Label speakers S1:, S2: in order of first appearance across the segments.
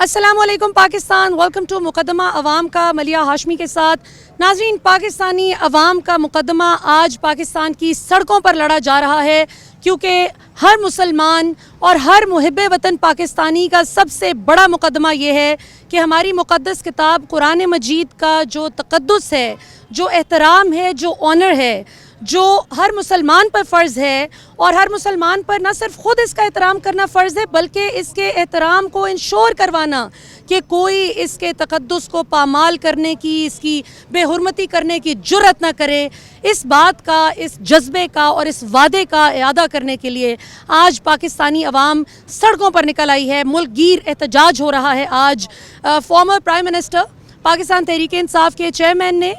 S1: अस्सलाम वालेकुम Pakistan, welcome to मुकदमा अवाम का मलिया हाशमी के साथ। नाज़रीन, पाकिस्तानी अवाम का मुकदमा आज पाकिस्तान की सड़कों पर लड़ा जा रहा है, क्योंकि हर मुसलमान और हर मुहिब्बे वतन पाकिस्तानी का सबसे बड़ा मुकदमा ये है कि हमारी मुक़द्दस किताब कुरान मजीद का जो तक़द्दुस है, जो एहतराम है, जो ऑनर है, जो हर मुसलमान पर फ़र्ज़ है, और हर मुसलमान पर न सिर्फ ख़ुद इसका एहतराम करना फ़र्ज़ है बल्कि इसके एहतराम को इंश्योर करवाना कि कोई इसके तक़द्दुस को पामाल करने की, इसकी बेहुरमती करने की जुर्रत न करे। इस बात का, इस जज्बे का और इस वादे का इआदा करने के लिए आज पाकिस्तानी अवाम सड़कों पर निकल आई है। मुल्क गिर एहतजाज हो रहा है। आज former prime minister Pakistan Tehreek Insaf के चेयरमैन ने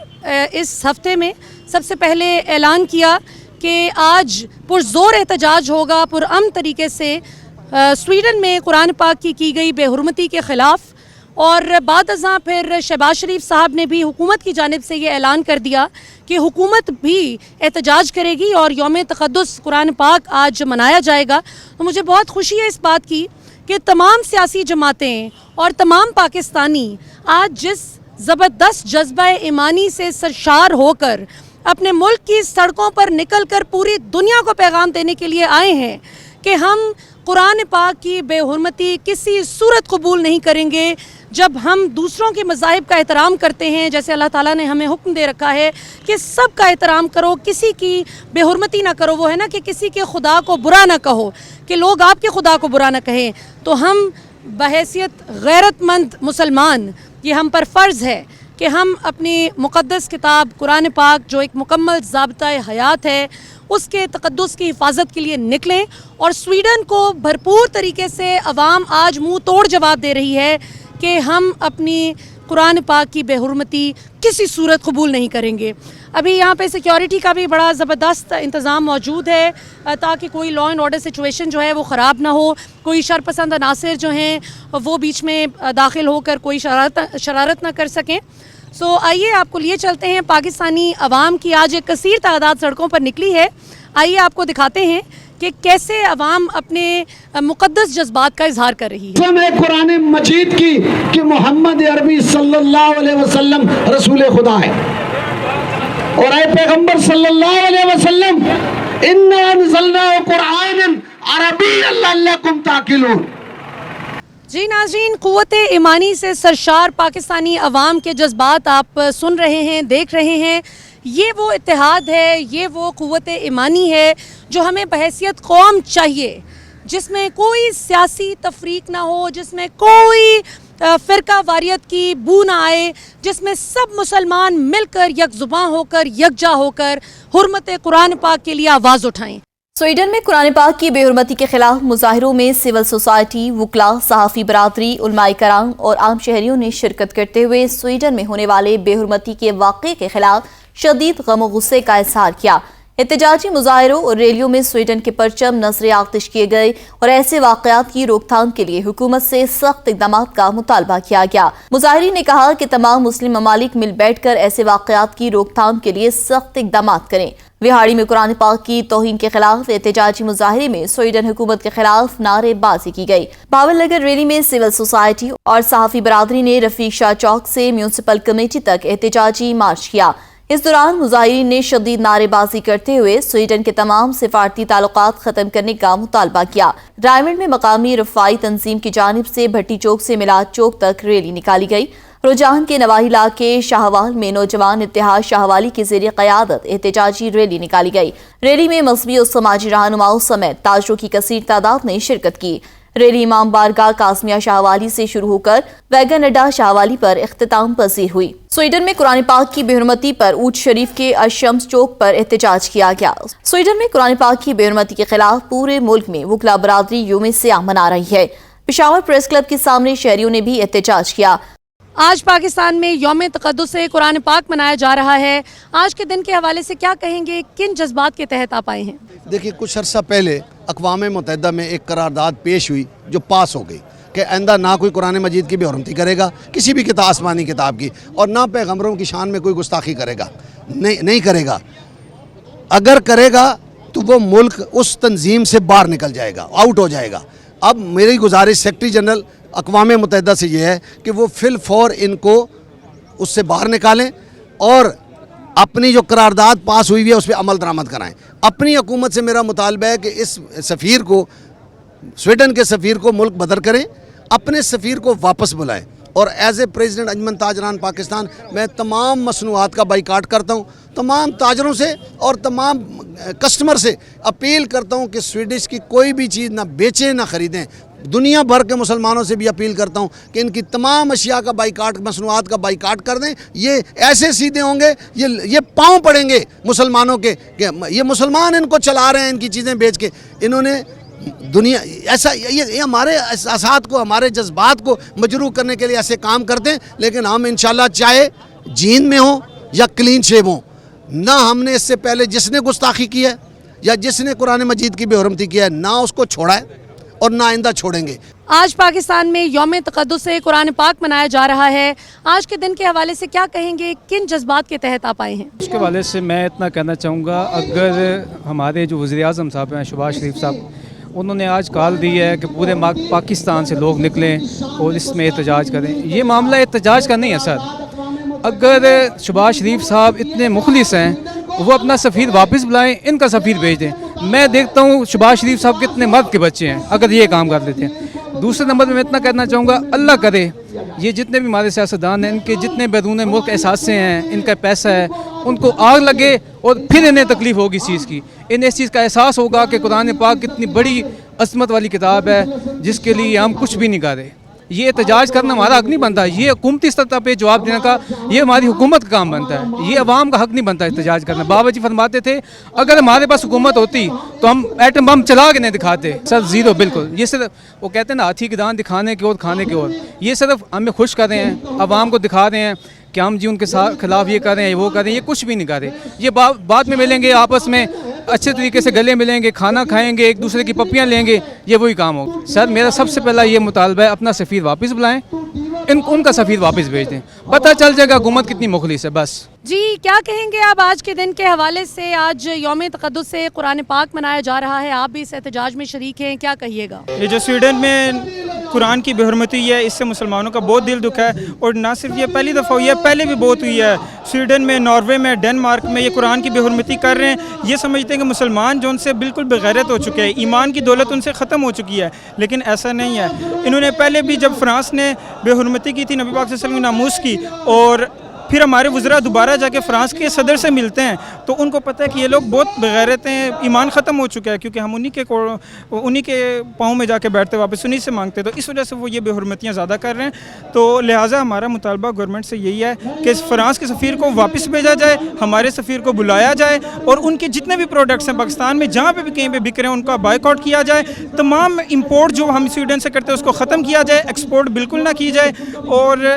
S1: इस हफ़्ते में सबसे पहले ऐलान किया कि आज पुरज़ोर एहतजाज होगा पुरअमन तरीके से स्वीडन में कुरान पाक की गई बेहुरमती के ख़िलाफ़। और बाद अज़ां फिर शहबाज शरीफ साहब ने भी हुकूमत की जानिब से ये ऐलान कर दिया कि हुकूमत भी एहतजाज करेगी और यौम तक़द्दुस कुरान पाक आज मनाया जाएगा। तो मुझे बहुत खुशी है इस बात की कि तमाम सियासी जमातें और तमाम पाकिस्तानी आज जिस ज़बरदस्त जज्बा ईमानी से सरशार होकर अपने मुल्क की सड़कों पर निकल कर पूरी दुनिया को पैगाम देने के लिए आए हैं कि हम कुरान पाक की बेहुरमती किसी सूरत कबूल नहीं करेंगे। जब हम दूसरों के मज़ाहिब का एहतराम करते हैं, जैसे अल्लाह ताला ने हमें हुक्म दे रखा है कि सब का एहतराम करो, किसी की बेहुरमती ना करो, वो है ना कि किसी के खुदा को बुरा ना कहो, कि लोग आपके खुदा को बुरा ना कहें। तो हम बहैसियत गैरतमंद मुसलमान ये हम पर फ़र्ज़ है कि हम अपनी मुक़द्दस किताब कुरान पाक जो एक मुकम्मल ज़ाब्ता हयात है उसके तक़द्दुस की हिफाजत के लिए निकलें। और स्वीडन को भरपूर तरीके से अवाम आज मुँह तोड़ जवाब दे रही है कि हम अपनी कुरान पाक की बेहुरमती किसी सूरत कबूल नहीं करेंगे। अभी यहाँ पे सिक्योरिटी का भी बड़ा ज़बरदस्त इंतज़ाम मौजूद है ताकि कोई लॉ एंड ऑर्डर सिचुएशन जो है वो ख़राब ना हो, कोई शरपसंद अनासर जो हैं वो बीच में दाखिल होकर कोई शरारत ना कर सकें। सो आइए आपको लिए चलते हैं। पाकिस्तानी अवाम की आज एक कसीर तादाद सड़कों पर निकली है। आइए आपको दिखाते हैं कि कैसे अवाम अपने मुक़द्दस जज्बात का इजहार कर रही है।
S2: कुरान मजीद की कि मोहम्मद अरबी सल्लल्लाहु अलैहि वसल्लम रसूल खुदा है, और ऐ पैगंबर सल्लल्लाहु अलैहि वसल्लम इन्ना अंज़लनाहु कुरानन अरबिय्यन लअल्लकुम ताक़िलून।
S1: जी नाज़रीन, क़ुव्वत ईमानी से सरशार पाकिस्तानी अवाम के जज्बात आप सुन रहे हैं, देख रहे हैं। ये वो इत्तेहाद है, ये वो क़ुव्वत ईमानी है जो हमें बहैसियत कौम चाहिए, जिसमें कोई सियासी तफरीक ना हो, जिसमें कोई फ़िरका वारियत की बू ना आए, जिसमें सब मुसलमान मिलकर यकजुबां होकर, यकजा होकर हुर्मत कुरान पाक के लिए आवाज़ उठाएं।
S3: स्वीडन में कुरान पाक की बेहुरमती के खिलाफ मुजाहिरों में सिविल सोसाइटी, वुकला, सहाफ़ी बरादरी, उलमाए कराम और आम शहरियों ने शिरकत करते हुए स्वीडन में होने वाले बेहुरमती के वाक़े के खिलाफ शदीद गम और गुस्से का इज़हार किया। एहतजाजी मुजाहिरों और रैलियों में स्वीडन के परचम नज़र आतिश किए गए और ऐसे वाक़यात की रोकथाम के लिए हुकूमत से सख्त इक़दाम का मुतालबा किया गया। मुजाहिरीन ने कहा कि तमाम मुस्लिम ममालिक मिल बैठ कर ऐसे वाक़यात की रोकथाम के लिए सख्त इक़दाम करें। विहाड़ी में कुरान पाक की तौहीन के खिलाफ एहतजाजी मुजाहिरे में स्वीडन हुकूमत के खिलाफ नारेबाजी की गई। बावलनगर रैली में सिविल सोसाइटी और सहाफ़ी बरादरी ने रफीक शाह चौक से म्यूनसिपल कमेटी तक एहतजाजी मार्च किया। इस दौरान मुजाहिरीन ने शदीद नारेबाजी करते हुए स्वीडन के तमाम सिफारती ताल्लुकात खत्म करने का मुतालबा किया। रायमंड में मकामी रफ़ाई तंजीम की जानिब से भट्टी चौक से मिलाद चौक तक रैली निकाली गई। रुझान के नवाही इलाके शाहवाल में नौजवान इत्तेहाद शाहवाली की ज़ेरे क़यादत एहतजाजी रैली निकाली गई। रैली में मज़हबी और समाजी रहनुमाओं समेत ताजरों की कसीर तादाद ने शिरकत की। रैली इमाम बारगाह कासमिया शाहवाली से शुरू होकर वैगन अड्डा शाहवाली पर इख्तिताम पजीर हुई। स्वीडन में कुरान पाक की बेहुरमती पर ऊट शरीफ के अशम्स चौक पर एहतजाज किया गया। स्वीडन में कुरान पाक की बेहुरमती के खिलाफ पूरे मुल्क में वुकला बरादरी यौम सियाह मना रही है। पेशावर प्रेस क्लब के सामने शहरियों ने भी एहतजाज किया।
S1: आज पाकिस्तान में यौम तक़द्दुस कुरान पाक मनाया जा रहा है। आज के दिन के हवाले से क्या कहेंगे, किन जज्बात के तहत आप आए हैं?
S4: देखिए, कुछ अर्सा पहले अक़वाम मुत्तहिदा में एक करारदाद पेश हुई जो पास हो गई कि आइंदा ना कोई कुरान मजीद की बेहुरमती करेगा, किसी भी किताब, आसमानी किताब की, और ना पैगम्बरों की शान में कोई गुस्ताखी करेगा, नहीं करेगा। अगर करेगा तो वो मुल्क उस तंजीम से बाहर निकल जाएगा, आउट हो जाएगा। अब मेरी गुजारिश सेक्रेटरी जनरल اقوام متحدہ سے یہ ہے کہ وہ فی الفور ان کو اس سے باہر نکالیں اور اپنی جو قرارداد پاس ہوئی ہے اس پہ عمل درآمد کرائیں. اپنی حکومت سے میرا مطالبہ ہے کہ اس سفیر کو، سویڈن کے سفیر کو ملک بدر کریں، اپنے سفیر کو واپس بلائیں. اور ایز اے پریزیڈنٹ انجمن تاجران پاکستان میں تمام مصنوعات کا بائیکاٹ کرتا ہوں. تمام تاجروں سے اور تمام کسٹمر سے اپیل کرتا ہوں کہ سویڈش کی کوئی بھی چیز نہ بیچیں نہ خریدیں. دنیا بھر کے مسلمانوں سے بھی اپیل کرتا ہوں کہ ان کی تمام اشیاء کا بائیکاٹ، مصنوعات کا بائیکاٹ کر دیں. یہ ایسے سیدھے ہوں گے، یہ پاؤں پڑیں گے مسلمانوں کے کہ یہ مسلمان ان کو چلا رہے ہیں ان کی چیزیں بیچ کے. انہوں نے دنیا ایسا یہ ہمارے احساسات کو، ہمارے جذبات کو مجروح کرنے کے لیے ایسے کام کرتے ہیں. لیکن ہم انشاءاللہ چاہے جین میں ہوں یا کلین شیو ہوں، نہ ہم نے اس سے پہلے جس نے گستاخی کی ہے یا جس نے قرآن مجید کی بے حرمتی کی ہے نہ اس کو چھوڑا ہے اور نہ آئندہ چھوڑیں گے.
S1: آج پاکستان میں یوم تقدس قرآن پاک منایا جا رہا ہے. آج کے دن کے حوالے سے کیا کہیں گے؟ کن جذبات کے تحت آپ آئے ہیں؟
S5: اس کے حوالے سے میں اتنا کہنا چاہوں گا، اگر ہمارے جو وزیر اعظم صاحب ہیں شہباز شریف صاحب، انہوں نے آج کال دی ہے کہ پورے پاکستان سے لوگ نکلیں اور اس میں احتجاج کریں. یہ معاملہ احتجاج کا نہیں ہے سر. اگر شہباز شریف صاحب اتنے مخلص ہیں وہ اپنا سفیر واپس بلائیں، ان کا سفیر بھیج دیں. میں دیکھتا ہوں شہباز شریف صاحب کتنے مرد کے بچے ہیں اگر یہ کام کر لیتے ہیں. دوسرے نمبر میں اتنا کہنا چاہوں گا، اللہ کرے یہ جتنے بھی ہمارے سیاستدان ہیں، ان کے جتنے بیرون ملک احساسے ہیں، ان کا پیسہ ہے، ان کو آگ لگے اور پھر انہیں تکلیف ہوگی اس چیز کی. انہیں اس چیز کا احساس ہوگا کہ قرآن پاک کتنی بڑی عظمت والی کتاب ہے جس کے لیے ہم کچھ بھی نہیں کر رہے. یہ احتجاج کرنا ہمارا حق نہیں بنتا. یہ حکومتی سطح پہ جواب دینے کا یہ ہماری حکومت کا کام بنتا ہے. یہ عوام کا حق نہیں بنتا احتجاج کرنا. بابا جی فرماتے تھے اگر ہمارے پاس حکومت ہوتی تو ہم ایٹم بم چلا کے نہیں دکھاتے. سر زیرو بالکل. یہ صرف وہ کہتے ہیں نا ہاتھی کی دان دکھانے کی اور کھانے کی اور. یہ صرف ہمیں خوش کر رہے ہیں، عوام کو دکھا رہے ہیں کہ ہم جی ان کے خلاف یہ کر رہے ہیں وہ کر رہے ہیں. یہ کچھ بھی نہیں کر رہے. یہ بعد میں ملیں گے آپس میں اچھے طریقے سے گلے ملیں گے، کھانا کھائیں گے، ایک دوسرے کی پپیاں لیں گے. یہ وہی کام ہوگا. سر میرا سب سے پہلا یہ مطالبہ ہے اپنا سفیر واپس بلائیں، ان کا سفیر واپس بھیج دیں. پتہ چل جائے گا حکومت کتنی مخلص ہے. بس
S1: جی کیا کہیں گے آپ آج کے دن کے حوالے سے؟ آج یوم تقدس سے قرآن پاک منایا جا رہا ہے، آپ بھی اس احتجاج میں شریک ہیں، کیا کہیے گا؟
S6: یہ جو سویڈن میں قرآن کی بے حرمتی ہوئی ہے، اس سے مسلمانوں کا بہت دل دکھا ہے. اور نہ صرف یہ پہلی دفعہ ہوئی ہے، پہلے بھی بہت ہوئی ہے. سویڈن میں، ناروے میں، ڈنمارک میں یہ قرآن کی بے حرمتی کر رہے ہیں. یہ سمجھتے ہیں کہ مسلمان جو ان سے بالکل بغیرت ہو چکے ہیں، ایمان کی دولت ان سے ختم ہو چکی ہے. لیکن ایسا نہیں ہے. انہوں نے پہلے بھی جب فرانس نے بے حرمتی کی تھی نبی پاک صلی اللہ علیہ وسلم کی ناموس کی، اور پھر ہمارے وزراء دوبارہ جا کے فرانس کے صدر سے ملتے ہیں تو ان کو پتہ ہے کہ یہ لوگ بہت بغیرت ہیں، ایمان ختم ہو چکا ہے، کیونکہ ہم انہی کے پاؤں میں جا کے بیٹھتے واپس انہی سے مانگتے. تو اس وجہ سے وہ یہ بے حرمتیاں زیادہ کر رہے ہیں. تو لہٰذا ہمارا مطالبہ گورنمنٹ سے یہی ہے کہ فرانس کے سفیر کو واپس بھیجا جائے، ہمارے سفیر کو بلایا جائے، اور ان کے جتنے بھی پروڈکٹس ہیں پاکستان میں جہاں پہ بھی کہیں پہ بک رہے ہیں ان کا بائیک آؤٹ کیا جائے. تمام امپورٹ جو ہم سویڈن سے کرتے ہیں اس کو ختم کیا جائے، ایکسپورٹ بالکل نہ کی جائے. اور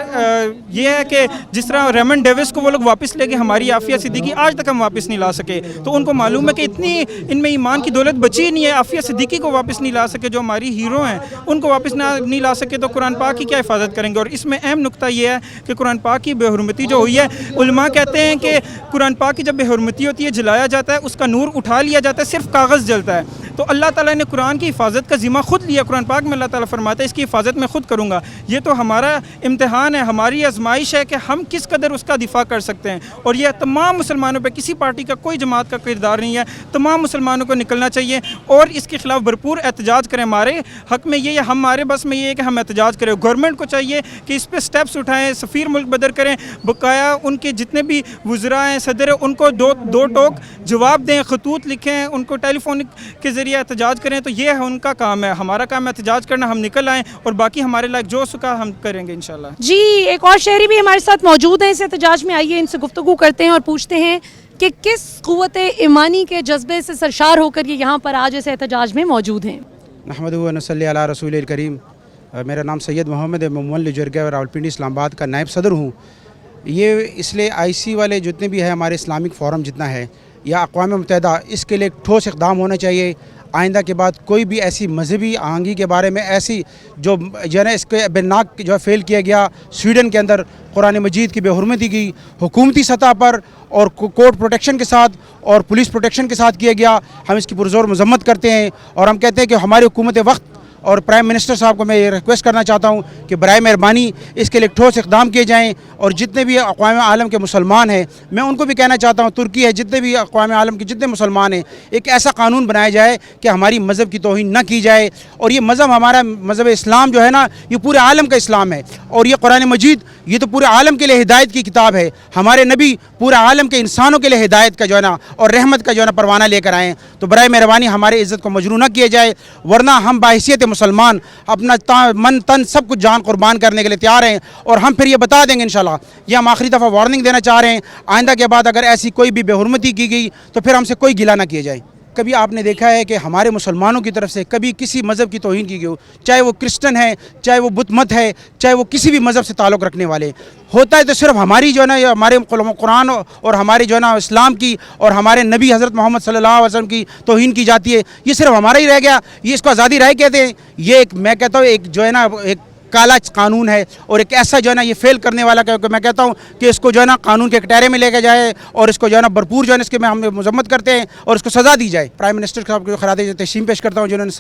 S6: یہ ہے کہ جس طرح ریمن ڈیوس کو وہ لوگ واپس لے کے ہماری عافیہ صدیقی آج تک ہم واپس نہیں لا سکے. تو ان کو معلوم ہے کہ اتنی ان میں ایمان کی دولت بچی نہیں ہے. عافیہ صدیقی کو واپس نہیں لا سکے جو ہماری ہیرو ہیں، ان کو واپس نہیں لا سکے تو قرآن پاک کی کیا حفاظت کریں گے. اور اس میں اہم نقطہ یہ ہے کہ قرآن پاک کی بے حرمتی جو ہوئی ہے، علماء کہتے ہیں کہ قرآن پاک کی جب بے حرمتی ہوتی ہے جلایا جاتا ہے، اس کا نور اٹھا لیا جاتا ہے، صرف کاغذ جلتا ہے. تو اللہ تعالیٰ نے قرآن کی حفاظت کا ذمہ خود لیا. قرآن پاک میں اللہ تعالیٰ فرماتا ہے اس کی حفاظت میں خود کروں گا. یہ تو ہمارا امتحان ہے، ہماری آزمائش ہے کہ ہم کس قدر اس کا دفاع کر سکتے ہیں. اور یہ تمام مسلمانوں پہ، کسی پارٹی کا کوئی جماعت کا کردار نہیں ہے، تمام مسلمانوں کو نکلنا چاہیے اور اس کے خلاف بھرپور احتجاج کریں. ہمارے حق میں یہ ہے، ہمارے بس میں یہ ہے کہ ہم احتجاج کریں. گورنمنٹ کو چاہیے کہ اس پہ سٹیپس اٹھائیں، سفیر ملک بدر کریں، بقایا ان کے جتنے بھی وزراء ہیں، صدر ہیں، ان کو دو ٹوک جواب دیں، خطوط لکھیں، ان کو ٹیلی فون کے ذریعے احتجاج کریں. تو یہ ہے ان کا کام ہے. ہمارا کام ہے احتجاج کرنا. ہم نکل آئیں اور باقی ہمارے لائق جو سکا ہم کریں گے انشاءاللہ.
S1: جی ایک اور شہری بھی ہمارے ساتھ موجود ہیں اس احتجاج میں. آئیے ان سے گفتگو کرتے ہیں اور پوچھتے ہیں کہ کس قوت ایمانی کے جذبے سے سرشار ہو کر یہ یہاں پر آج اس احتجاج میں موجود ہیں.
S7: نحمدہ و نصلی علی رسول الکریم. میرا نام سید محمد ہے، میں مول جرگہ اور راولپنڈی اسلام آباد کا نائب صدر ہوں. یہ اس لیے IC والے جتنے بھی ہے ہمارے اسلامک فورم جتنا ہے یا اقوام متحدہ، اس کے لیے ٹھوس اقدام ہونا چاہیے. آئندہ کے بعد کوئی بھی ایسی مذہبی آہنگی کے بارے میں ایسی جو ہے اس کے بناک جو ہے فیل کیا گیا سویڈن کے اندر، قرآن مجید کی بے حرمتی کی حکومتی سطح پر اور کورٹ پروٹیکشن کے ساتھ اور پولیس پروٹیکشن کے ساتھ کیا گیا. ہم اس کی پرزور مذمت کرتے ہیں اور ہم کہتے ہیں کہ ہماری حکومت وقت اور پرائم منسٹر صاحب کو میں یہ ریکویسٹ کرنا چاہتا ہوں کہ برائے مہربانی اس کے لیے ٹھوس اقدام کیے جائیں، اور جتنے بھی اقوام عالم کے مسلمان ہیں میں ان کو بھی کہنا چاہتا ہوں، ترکی ہے، جتنے بھی اقوام عالم کے جتنے مسلمان ہیں، ایک ایسا قانون بنایا جائے کہ ہماری مذہب کی توہین نہ کی جائے. اور یہ مذہب ہمارا مذہب اسلام جو ہے نا، یہ پورے عالم کا اسلام ہے، اور یہ قرآن مجید یہ تو پورے عالم کے لیے ہدایت کی کتاب ہے. ہمارے نبی پورے عالم کے انسانوں کے لیے ہدایت کا جو ہے نا اور رحمت کا جو ہے نا پروانہ لے کر آئے ہیں. تو برائے مہربانی ہمارے عزت کو مجروح نہ کیا جائے، ورنہ ہم بحیثیت مسلمان اپنا من تن سب کچھ جان قربان کرنے کے لیے تیار ہیں. اور ہم پھر یہ بتا دیں گے انشاءاللہ، یہ ہم آخری دفعہ وارننگ دینا چاہ رہے ہیں، آئندہ کے بعد اگر ایسی کوئی بھی بے حرمتی کی گئی تو پھر ہم سے کوئی گلہ نہ کیا جائے. کبھی آپ نے دیکھا ہے کہ ہمارے مسلمانوں کی طرف سے کبھی کسی مذہب کی توہین کی گئی ہو، چاہے وہ کرسچن ہے، چاہے وہ بت مت ہے، چاہے وہ کسی بھی مذہب سے تعلق رکھنے والے، ہوتا ہے تو صرف ہماری جو ہے نا ہمارے قرآن اور ہمارے جو ہے نا اسلام کی اور ہمارے نبی حضرت محمد صلی اللہ علیہ وسلم کی توہین کی جاتی ہے. یہ صرف ہمارا ہی رہ گیا، یہ اس کو آزادی رائے کہتے ہیں. یہ ایک میں کہتا ہوں ایک جو ہے نا ایک کالا قانون ہے، اور ایک ایسا جو ہے نا یہ فیل کرنے والا کہ میں کہتا ہوں کہ اس کو جو ہے نا قانون کے کٹہرے میں لے کے جائے، اور اس کو جو ہے نا بھرپور جو ہے نا اس کے میں ہم مذمت کرتے ہیں اور اس کو سزا دی جائے. پرائم منسٹر صاحب کو خراج تحسین پیش کرتا ہوں جنہوں نے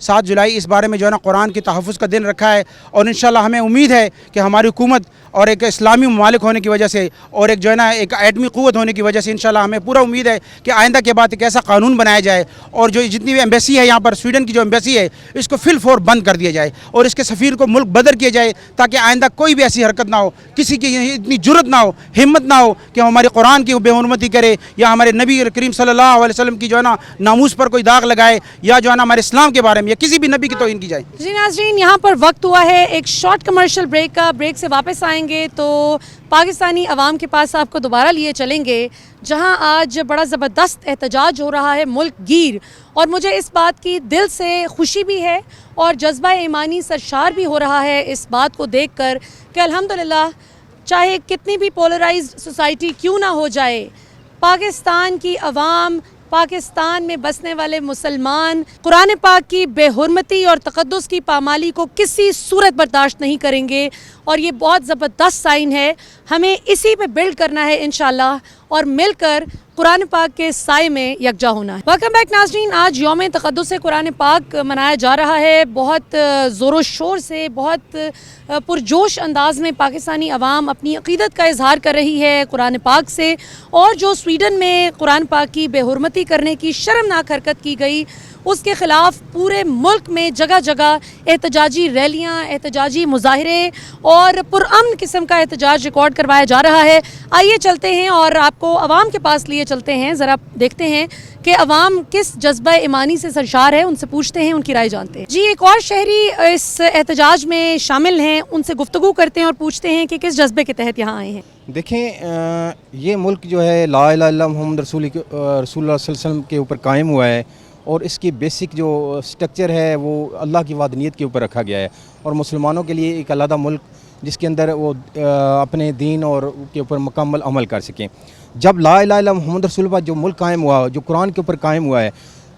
S7: 7 جولائی اس بارے میں جو ہے نا قرآن کے تحفظ کا دن رکھا ہے. اور انشاءاللہ ہمیں امید ہے کہ ہماری حکومت اور ایک اسلامی ممالک ہونے کی وجہ سے اور ایک جو ہے نا ایک ایٹمی قوت ہونے کی وجہ سے انشاءاللہ ہمیں پورا امید ہے کہ آئندہ کے بعد ایک ایسا قانون بنایا جائے، اور جو جتنی بھی ایمبیسی ہے یہاں پر سویڈن کی جو ایمبیسی ہے اس کو فی الفور بند کر دیا جائے، اور اس کے سفیر کو ملک بدر کیا جائے، تاکہ آئندہ کوئی بھی ایسی حرکت نہ ہو، کسی کی اتنی جرت نہ ہو، ہمت نہ ہو کہ ہمارے قرآن کی بے حرمتی کرے، یا ہمارے نبی کریم صلی اللہ علیہ وسلم کی جو ہے نا ناموس پر کوئی داغ لگائے، یا جو ہے نا ہمارے اسلام کے بارے میں یا کسی بھی نبی کی توہین کی جائے.
S1: جی ناظرین، یہاں پر وقت ہوا ہے ایک شارٹ کمرشل بریک کا. بریک سے واپس آئیں گے تو پاکستانی عوام کے پاس آپ کو دوبارہ لیے چلیں گے، جہاں آج بڑا زبردست احتجاج ہو رہا ہے ملک گیر. اور مجھے اس بات کی دل سے خوشی بھی ہے اور جذبہ ایمانی سرشار بھی ہو رہا ہے اس بات کو دیکھ کر کہ الحمدللہ چاہے کتنی بھی پولرائزڈ سوسائٹی کیوں نہ ہو جائے، پاکستان کی عوام، پاکستان میں بسنے والے مسلمان قرآن پاک کی بے حرمتی اور تقدس کی پامالی کو کسی صورت برداشت نہیں کریں گے. اور یہ بہت زبردست سائن ہے، ہمیں اسی پہ بلڈ کرنا ہے انشاءاللہ، اور مل کر قرآن پاک کے سائے میں یکجا ہونا ہے. ویلکم بیک ناظرین، آج یوم تقدس قرآن پاک منایا جا رہا ہے. بہت زور و شور سے، بہت پرجوش انداز میں پاکستانی عوام اپنی عقیدت کا اظہار کر رہی ہے قرآن پاک سے. اور جو سویڈن میں قرآن پاک کی بے حرمتی کرنے کی شرمناک حرکت کی گئی، اس کے خلاف پورے ملک میں جگہ جگہ احتجاجی ریلیاں، احتجاجی مظاہرے اور پرامن قسم کا احتجاج ریکارڈ کروایا جا رہا ہے. آئیے چلتے ہیں اور آپ کو عوام کے پاس لیے چلتے ہیں، ذرا دیکھتے ہیں کہ عوام کس جذبہ ایمانی سے سرشار ہے، ان سے پوچھتے ہیں، ان کی رائے جانتے ہیں. جی، ایک اور شہری اس احتجاج میں شامل ہیں، ان سے گفتگو کرتے ہیں اور پوچھتے ہیں کہ کس جذبے کے تحت یہاں آئے ہیں.
S8: دیکھیں، یہ ملک جو ہے لا الہ الا اللہ محمد رسول اللہ صلی اللہ علیہ وسلم کے اوپر قائم ہوا ہے، اور اس کی بیسک جو سٹرکچر ہے وہ اللہ کی وحدانیت کے اوپر رکھا گیا ہے، اور مسلمانوں کے لیے ایک علیحدہ ملک جس کے اندر وہ اپنے دین اور کے اوپر مکمل عمل کر سکیں. جب لا الہ الا محمد رسول اللہ جو ملک قائم ہوا، جو قرآن کے اوپر قائم ہوا ہے،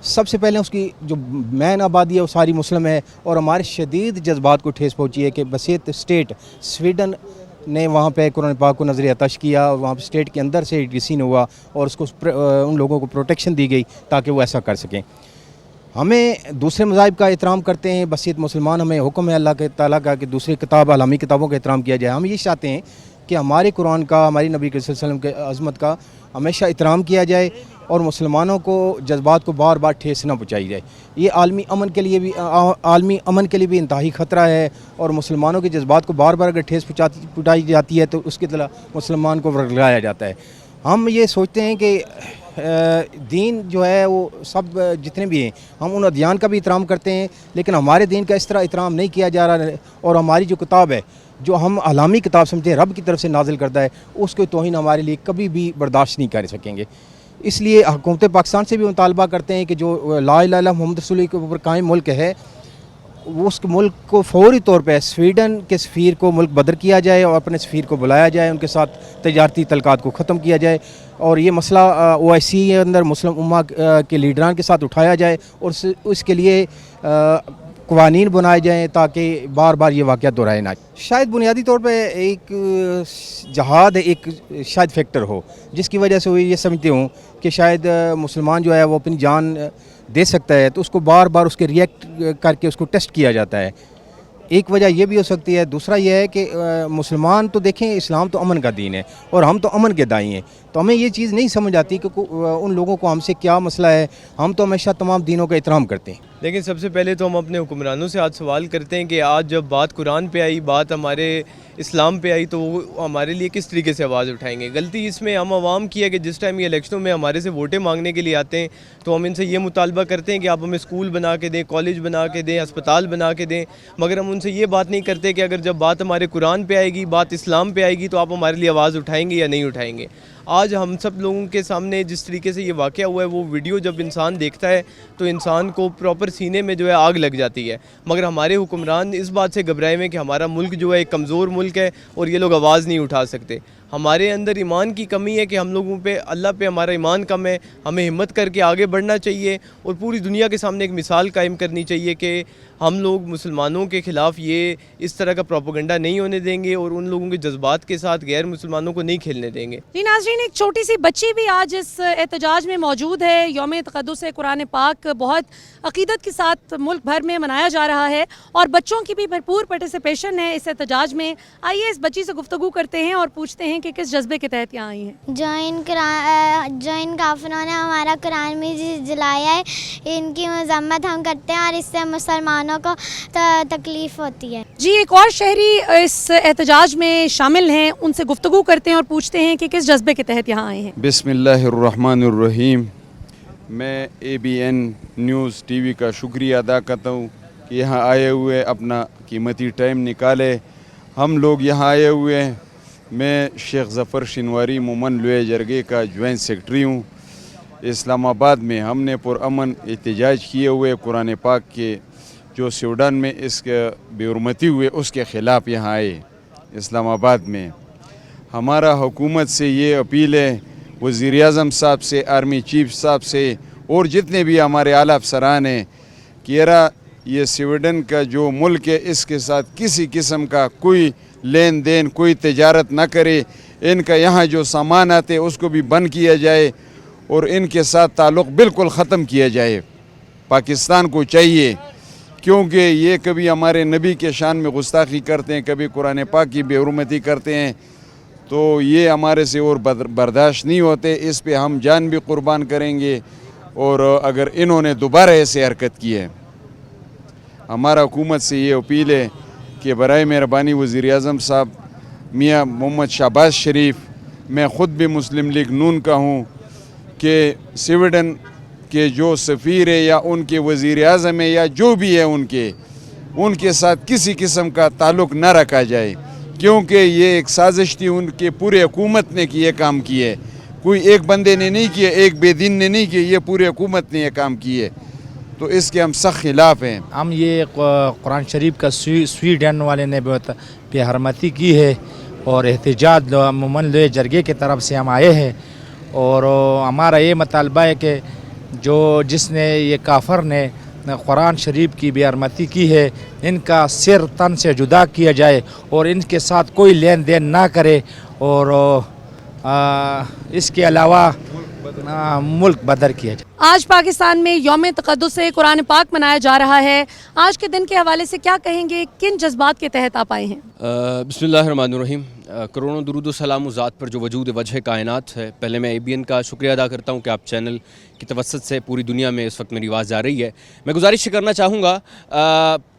S8: سب سے پہلے اس کی جو مین آبادی ہے وہ ساری مسلم ہے، اور ہمارے شدید جذبات کو ٹھیس پہنچی ہے کہ بسیط اسٹیٹ سویڈن نے وہاں پہ قرآن پاک کو نظر عطش کیا، وہاں پہ اسٹیٹ کے اندر سے ڈسین ہوا اور اس کو ان لوگوں کو پروٹیکشن دی گئی تاکہ وہ ایسا کر سکیں. ہمیں دوسرے مذاہب کا احترام کرتے ہیں، بسیط مسلمان، ہمیں حکم ہے اللہ کے تعالیٰ کا کہ دوسری کتاب عالمی کتابوں کا احترام کیا جائے. ہم یہ چاہتے ہیں کہ ہمارے قرآن کا، ہماری نبی صلی اللہ علیہ وسلم کے عظمت کا ہمیشہ احترام کیا جائے، اور مسلمانوں کو جذبات کو بار بار ٹھیس نہ پہنچائی جائے. یہ عالمی امن کے لیے بھی انتہائی خطرہ ہے، اور مسلمانوں کے جذبات کو بار بار اگر ٹھیس پہنچائی جاتی ہے تو اس کی طرح مسلمان کو ورگلایا جاتا ہے. ہم یہ سوچتے ہیں کہ دین جو ہے وہ سب جتنے بھی ہیں ہم ان ادیان کا بھی احترام کرتے ہیں، لیکن ہمارے دین کا اس طرح احترام نہیں کیا جا رہا ہے، اور ہماری جو کتاب ہے جو ہم عالمی کتاب سمجھتے ہیں، رب کی طرف سے نازل کردہ ہے، اس کی توہین ہمارے لیے کبھی بھی برداشت نہیں کر سکیں گے. اس لیے حکومت پاکستان سے بھی مطالبہ کرتے ہیں کہ جو لا الہ الا محمد رسول اللہ کے اوپر قائم ملک ہے، وہ اس ملک کو فوری طور پہ سویڈن کے سفیر کو ملک بدر کیا جائے، اور اپنے سفیر کو بلایا جائے، ان کے ساتھ تجارتی تعلقات کو ختم کیا جائے، اور یہ مسئلہ OIC کے اندر مسلم امہ کے لیڈران کے ساتھ اٹھایا جائے، اور اس کے لیے قوانین بنائے جائیں تاکہ بار بار یہ واقعہ دہرائے نہ. شاید بنیادی طور پہ ایک جہاد ایک شاید فیکٹر ہو جس کی وجہ سے وہ یہ سمجھتے ہوں کہ شاید مسلمان جو ہے وہ اپنی جان दे सकता है, तो उसको बार बार उसके रिएक्ट करके उसको टेस्ट किया जाता है। एक वजह ये भी हो सकती है। दूसरा ये है कि मुसलमान तो देखें, इस्लाम तो अमन का दीन है और हम तो अमन के दाई हैं, तो हमें ये चीज़ नहीं समझ आती कि उन लोगों को हमसे क्या मसला है। हम तो हमेशा तमाम दीनों का एहतराम करते हैं।
S9: लेकिन सबसे पहले तो हम अपने हुक्मरानों से आज सवाल करते हैं कि आज जब बात कुरान पे आई, बात हमारे इस्लाम पे आई, तो वो हमारे लिए किस तरीके से आवाज़ उठाएंगे। गलती इसमें हम आवाम की है कि जिस टाइम ये इलेक्शनों में हमारे से वोटें मांगने के लिए आते हैं तो हम इनसे ये मुतालबा करते हैं कि आप हमें स्कूल बना के दें, कॉलेज बना के दें, अस्पताल बना के दें, मगर हम उनसे ये बात नहीं करते कि अगर जब बात हमारे कुरान पे आएगी, बात इस्लाम पे आएगी, तो आप हमारे लिए आवाज़ उठाएंगे या नहीं उठाएंगे। आज हम सब लोगों के सामने जिस तरीके से ये वाक़या हुआ है, वो वीडियो जब इंसान देखता है तो इंसान को प्रॉपर सीने में जो है आग लग जाती है, मगर हमारे हुक्मरान इस बात से घबराए हुए कि हमारा मुल्क जो है एक कमज़ोर मुल्क है और ये लोग आवाज़ नहीं उठा सकते। हमारे अंदर ईमान की कमी है कि हम लोगों पे, अल्लाह पे हमारा ईमान कम है। हमें हिम्मत करके आगे बढ़ना चाहिए और पूरी दुनिया के सामने एक मिसाल कायम करनी चाहिए कि हम लोग मुसलमानों के ख़िलाफ़ ये इस तरह का प्रोपेगेंडा नहीं होने देंगे और उन लोगों के जज्बात के साथ गैर मुसलमानों को नहीं खेलने देंगे।
S1: जी नाज़रीन, एक छोटी सी बच्ची भी आज इस एहतजाज में मौजूद है। यौम तक़द्दुस कुरान पाक बहुत अक़ीदत के साथ मुल्क भर में मनाया जा रहा है और बच्चों की भी भरपूर पार्टिसिपेशन है इस एहतजाज में। आइए इस बच्ची से गुफ्तगू करते हैं और पूछते हैं कि किस जज्बे के तहत यहाँ आई हैं।
S10: जो इन काफिरों ने हमारा कुरान में जलाया है, इनकी मजम्मत हम करते हैं और इससे मुसलमानों को तकलीफ़ होती है। जी, एक और शहरी इस एहतजाज में शामिल हैं, उनसे गुफ्तगू करते हैं और पूछते हैं कि किस जज्बे के तहत यहाँ आए हैं।
S11: बिस्मिल्लाहिर्रहमानिर्रहीम। मैं ABN न्यूज़ TV का शुक्रिया अदा करता हूँ कि यहाँ आए हुए अपना कीमती टाइम निकाले। हम लोग यहाँ आए हुए हैं। मैं शेख ज़फ़र शिनवारी मोमन लोए जरगे का जॉइंट सेक्रेटरी हूँ। इस्लामाबाद में हमने पुरअमन एहतजाज किए हुए कुरान पाक के जो स्वीडन में इसके बेहुरमती हुए उसके ख़िलाफ़ यहाँ आए इस्लामाबाद में। हमारा हुकूमत से ये अपील है, वज़ीर-ए-आज़म साहब से, आर्मी चीफ साहब से और जितने भी हमारे आला अफसरान हैं कि ये स्वीडन का जो मुल्क है इसके साथ किसी किस्म का कोई लेन देन, कोई तिजारत ना करे। इनका यहाँ जो सामान आते उसको भी बंद किया जाए और इनके साथ ताल्लुक़ बिल्कुल ख़त्म किया जाए। पाकिस्तान को चाहिए, क्योंकि ये कभी हमारे नबी के शान में गुस्ताखी करते हैं, कभी कुरान पाक की बेहुरमती करते हैं, तो ये हमारे से और बर्दाश्त नहीं होते। इस पे हम जान भी कुर्बान करेंगे और अगर इन्होंने दोबारा ऐसे हरकत की है, हमारा हुकूमत से ये अपील है कि बराए मेहरबानी वज़ीर-ए-आज़म साहब मियाँ मोहम्मद शहबाज शरीफ, मैं ख़ुद भी मुस्लिम लीग नून का हूँ, कि स्वीडन के जो सफ़ीर है या उनके वज़ीर-ए-आज़म है या जो भी है उनके साथ किसी किस्म का ताल्लुक़ न रखा जाए, क्योंकि ये एक साजिश थी उनके पूरे हुकूमत ने कि ये काम किए। कोई एक बंदे ने नहीं किए, एक बेदीन ने नहीं किए, ये पूरे हुकूमत ने ये काम किए, तो इसके हम सख्त खिलाफ़ हैं।
S12: हम ये कुरान शरीफ का स्वीडन वाले ने बहुत बेहरमती की है और एहतजाज मोमन लोए जरगे की तरफ से हम आए हैं और हमारा ये मुतालबा है कि जिसने ये काफर ने कुरान शरीफ की बेहरमती की है, इनका सिर तन से जुदा किया जाए और इनके साथ कोई लेन देन ना करे और इसके अलावा मुल्क बदर किया जाए।
S1: आज पाकिस्तान में यौम तक़द्दुस कुरान पाक मनाया जा रहा है। आज के दिन के हवाले से क्या कहेंगे, किन जज्बात के तहत आप आए हैं?
S13: बिस्मिल्लाहिर्रहमानिर्रहीम। करोड़ों दुरूद व सलाम उस ज़ात पर जो वजूद वजह कायनात है। पहले मैं ABN का शुक्रिया अदा करता हूँ कि आप चैनल की तवस्सुत से पूरी दुनिया में इस वक्त मेरी आवाज़ जा रही है। मैं गुजारिश करना चाहूँगा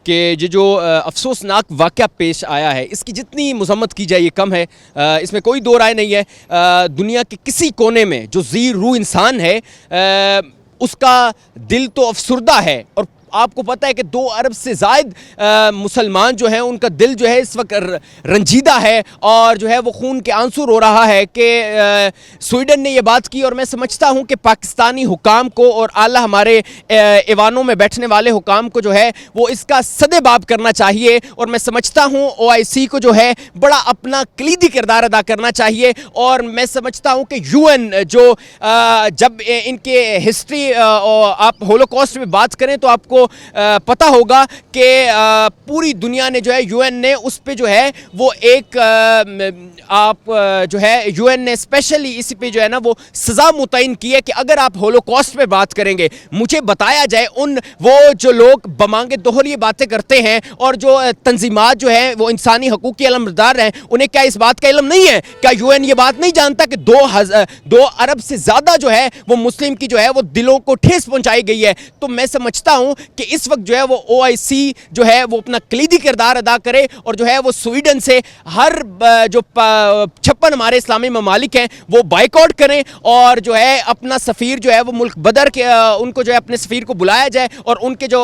S13: कि ये जो अफसोसनाक वाक़या पेश आया है, इसकी जितनी मज़म्मत की जाए ये कम है। इसमें कोई दो राय नहीं है। दुनिया के किसी कोने में जो ज़ी रूह इंसान है उसका दिल तो अफसुर्दा है और आपको पता है कि 2 अरब से ज़ायद मुसलमान जो हैं उनका दिल जो है इस वक्त रंजीदा है और जो है वो खून के आंसू रो रहा है कि स्वीडन ने ये बात की। और मैं समझता हूँ कि पाकिस्तानी हुकाम को और आला हमारे ऐवानों में बैठने वाले हुकाम को जो है वो इसका सदेबाब करना चाहिए और मैं समझता हूँ OIC को जो है बड़ा अपना कलीदी किरदार अदा करना चाहिए। और मैं समझता हूँ कि UN जो जब इनके हिस्ट्री आप होलोकॉस्ट में बात करें तो आपको पता होगा कि पूरी दुनिया ने जो है UN ने उस पे जो है वो एक जो है UN ने स्पेशली इसी पे जो है ना वो सज़ा मुतयन की है कि अगर आप होलोकॉस्ट पे बात करेंगे, मुझे बताया जाए उन वो जो लोग बमांगे दोहर ये बातें करते हैं और जो तंजीमात जो है वो इंसानी हकूक़ के अलमबरदार हैं, उन्हें क्या इस बात का इल्म नहीं है? क्या UN ये बात नहीं जानता कि 2 अरब से ज़्यादा जो है वो मुस्लिम की जो है वो दिलों को ठेस पहुंचाई गई है? तो मैं समझता हूं कि इस वक्त जो है वो OIC जो है वो अपना कलीदी किरदार अदा करे और जो है वो स्वीडन से हर जो 56 हमारे इस्लामी ममालिक हैं वो बाइकआउट करें और जो है अपना सफ़ीर जो है वो मुल्क बदर के उनको जो है अपने सफ़ीर को बुलाया जाए और उनके जो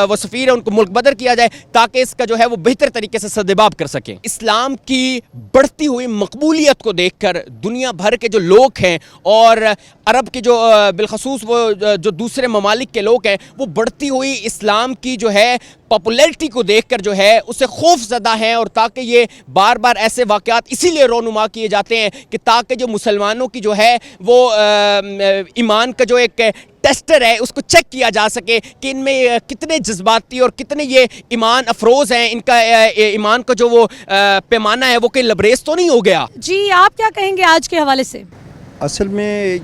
S13: वो सफ़ीर है उनको मुल्क बदर किया जाए ताकि इसका जो है वो बेहतर तरीके से सद्देबाब कर सकें। इस्लाम की बढ़ती हुई मकबूलियत को देखकर दुनिया भर के जो लोग हैं और अरब के जो बिलखसूस वो जो दूसरे ममालिक के लोग हैं वो बढ़ती हुई इस्लाम की जो है पॉपुलैरिटी को देखकर जो है उससे खौफ ज़दा हैं और ताकि ये बार बार ऐसे वाक़यात इसीलिए रोनुमा किए जाते हैं कि ताकि जो मुसलमानों की जो है वो ईमान का जो एक टेस्टर है उसको चेक किया जा सके कि इनमें कितने जज्बाती और कितने ये ईमान अफरोज़ हैं, इनका ईमान का जो वो पैमाना है वो कहीं लबरेज तो नहीं हो गया।
S1: जी आप क्या कहेंगे आज के हवाले से?
S14: असल में